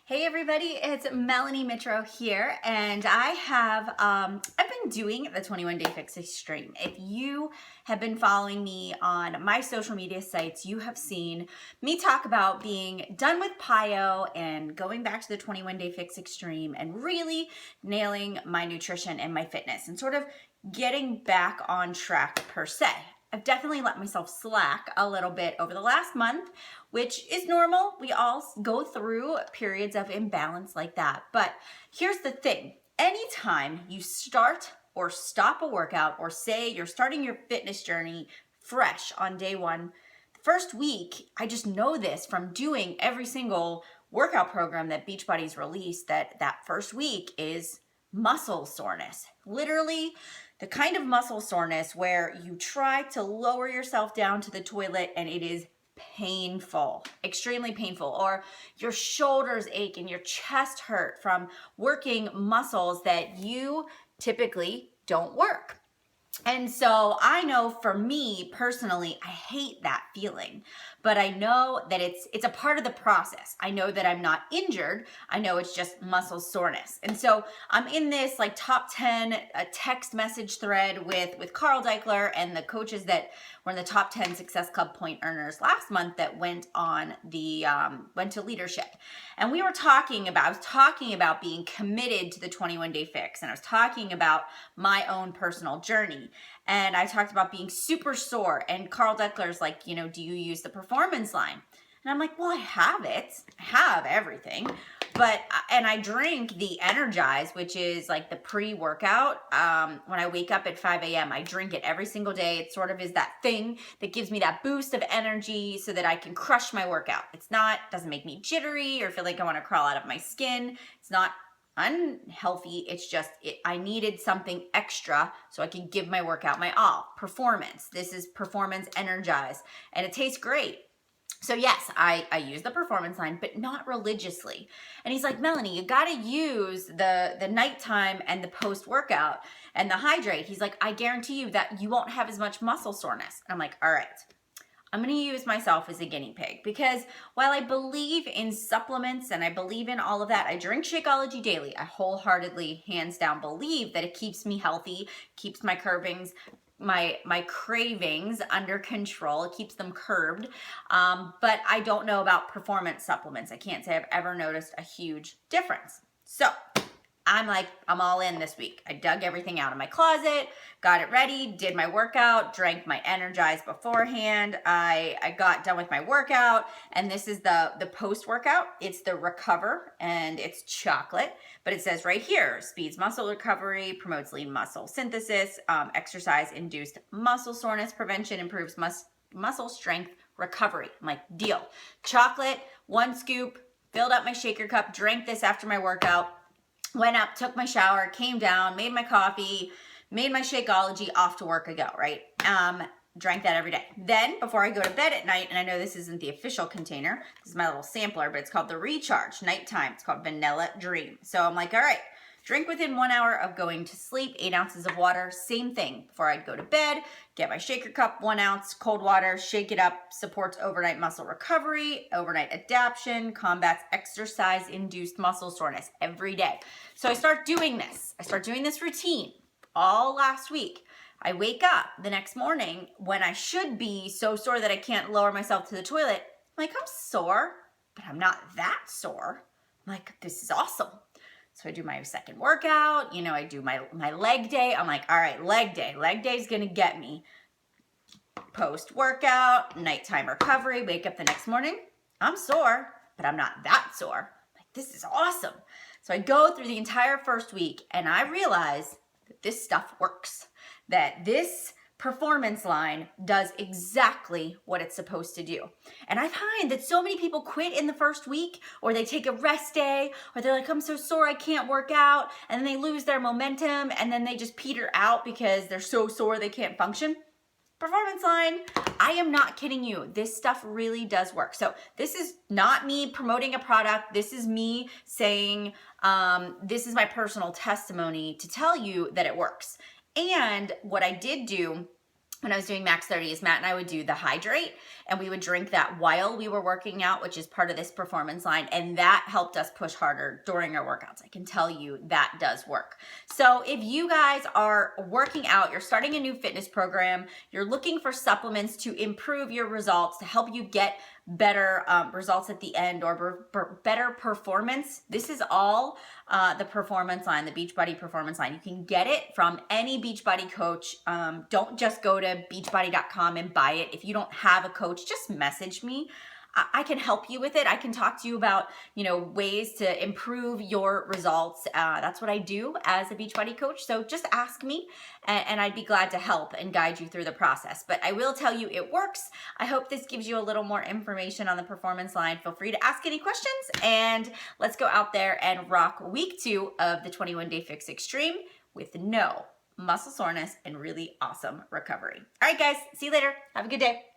Hey everybody, it's Melanie Mitro here, and I've been doing the 21 Day Fix Extreme. If you have been following me on my social media sites, you have seen me talk about being done with PIO and going back to the 21 Day Fix Extreme and really nailing my nutrition and my fitness and sort of getting back on track per se. I've definitely let myself slack a little bit over the last month, which is normal. We all go through periods of imbalance like that. But here's the thing. Anytime you start or stop a workout or say you're starting your fitness journey fresh on day one, the first week, I just know this from doing every single workout program that Beachbody's released, that first week is muscle soreness. Literally the kind of muscle soreness where you try to lower yourself down to the toilet and it is painful, extremely painful, or your shoulders ache and your chest hurt from working muscles that you typically don't work. And so I know for me personally, I hate that feeling, but I know that it's a part of the process. I know that I'm not injured. I know it's just muscle soreness. And so I'm in this like top 10 text message thread with Carl Deichler and the coaches that were in the top 10 Success Club point earners last month that went to leadership. And I was talking about being committed to the 21 Day Fix, and I was talking about my own personal journey. And I talked about being super sore, and Carl Deichler's like, do you use the performance line? And I'm like, well, I have it. I have everything. And I drink the Energize, which is like the pre-workout. When I wake up at 5 a.m., I drink it every single day. It sort of is that thing that gives me that boost of energy so that I can crush my workout. Doesn't make me jittery or feel like I want to crawl out of my skin. It's not unhealthy. It's just, I needed something extra so I can give my workout my all. Performance. This is Performance Energize, and it tastes great. So yes, I use the performance line, but not religiously. And he's like, Melanie, you got to use the nighttime and the post-workout and the hydrate. He's like, I guarantee you that you won't have as much muscle soreness. And I'm like, all right, I'm going to use myself as a guinea pig, because while I believe in supplements and I believe in all of that, I drink Shakeology daily. I wholeheartedly, hands down, believe that it keeps me healthy, keeps my cravings under control. It keeps them curbed. But I don't know about performance supplements. I can't say I've ever noticed a huge difference. So I'm all in this week. I dug everything out of my closet, got it ready, did my workout, drank my Energize beforehand. I got done with my workout, and this is the post-workout. It's the Recover, and it's chocolate, but it says right here, speeds muscle recovery, promotes lean muscle synthesis, exercise-induced muscle soreness prevention, improves muscle strength recovery. I'm like, deal. Chocolate, 1 scoop, filled up my shaker cup, drank this after my workout, went up, took my shower, came down, made my coffee, made my Shakeology, off to work I go, right? Drank that every day. Then before I go to bed at night, and I know this isn't the official container, this is my little sampler, but it's called the Recharge Nighttime. It's called Vanilla Dream. So I'm like, all right, drink within 1 hour of going to sleep, 8 ounces of water, same thing. Before I'd go to bed, get my shaker cup, 1 ounce, cold water, shake it up, supports overnight muscle recovery, overnight adaptation, combats exercise-induced muscle soreness every day. So I start doing this routine all last week. I wake up the next morning when I should be so sore that I can't lower myself to the toilet. I'm like, I'm sore, but I'm not that sore. I'm like, this is awesome. So I do my second workout, I do my leg day. I'm like, all right, leg day. Leg day is going to get me. Post-workout, nighttime recovery, wake up the next morning. I'm sore, but I'm not that sore. I'm like, this is awesome. So I go through the entire first week, and I realize that this stuff works, that this performance line does exactly what it's supposed to do. And I find that so many people quit in the first week, or they take a rest day, or they're like, I'm so sore I can't work out, and then they lose their momentum, and then they just peter out because they're so sore they can't function. Performance line, I am not kidding you. This stuff really does work. So this is not me promoting a product. This is me saying, this is my personal testimony to tell you that it works. And what I did do when I was doing Max 30 is Matt and I would do the hydrate, and we would drink that while we were working out, which is part of this performance line. And that helped us push harder during our workouts. I can tell you that does work. So if you guys are working out, you're starting a new fitness program, you're looking for supplements to improve your results, to help you get better results at the end, or better performance, this is all the performance line, the Beachbody performance line. You can get it from any Beachbody coach. Don't just go to beachbody.com and buy it. If you don't have a coach, just message me. I can help you with it. I can talk to you about, ways to improve your results. That's what I do as a Beachbody coach. So just ask me, and I'd be glad to help and guide you through the process. But I will tell you it works. I hope this gives you a little more information on the performance line. Feel free to ask any questions, and let's go out there and rock week 2 of the 21 Day Fix Extreme with no muscle soreness and really awesome recovery. All right, guys, see you later. Have a good day.